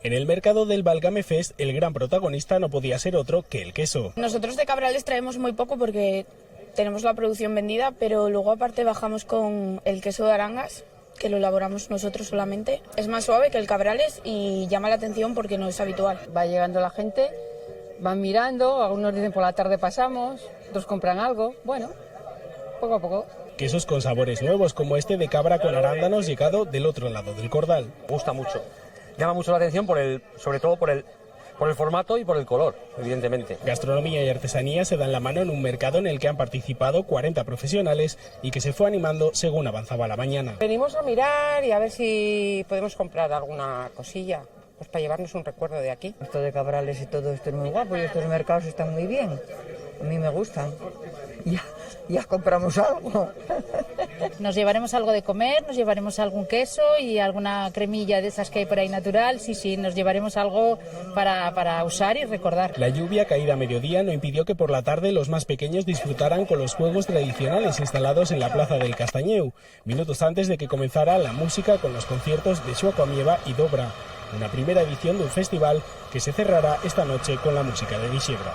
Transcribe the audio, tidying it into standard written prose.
En el mercado del Valgame Fest, el gran protagonista no podía ser otro que el queso. Nosotros de Cabrales traemos muy poco porque tenemos la producción vendida, pero luego aparte bajamos con el queso de Arangas, que lo elaboramos nosotros solamente. Es más suave que el Cabrales y llama la atención porque no es habitual. Va llegando la gente, van mirando, algunos dicen por la tarde pasamos, otros compran algo, bueno, poco a poco. Quesos con sabores nuevos como este de cabra con arándanos llegado del otro lado del cordal. Gusta mucho. Llama mucho la atención sobre todo por el formato y por el color, evidentemente. Gastronomía y artesanía se dan la mano en un mercado en el que han participado 40 profesionales y que se fue animando según avanzaba la mañana. Venimos a mirar y a ver si podemos comprar alguna cosilla, pues para llevarnos un recuerdo de aquí. Esto de Cabrales y todo esto es muy guapo y estos mercados están muy bien. A mí me gustan. Ya compramos algo. Nos llevaremos algo de comer, nos llevaremos algún queso y alguna cremilla de esas que hay por ahí natural. Sí, nos llevaremos algo para usar y recordar. La lluvia caída a mediodía no impidió que por la tarde los más pequeños disfrutaran con los juegos tradicionales instalados en la plaza del Castañeu, minutos antes de que comenzara la música con los conciertos de Xuaco Amieva y Dobra, una primera edición de un festival que se cerrará esta noche con la música de Dixebra.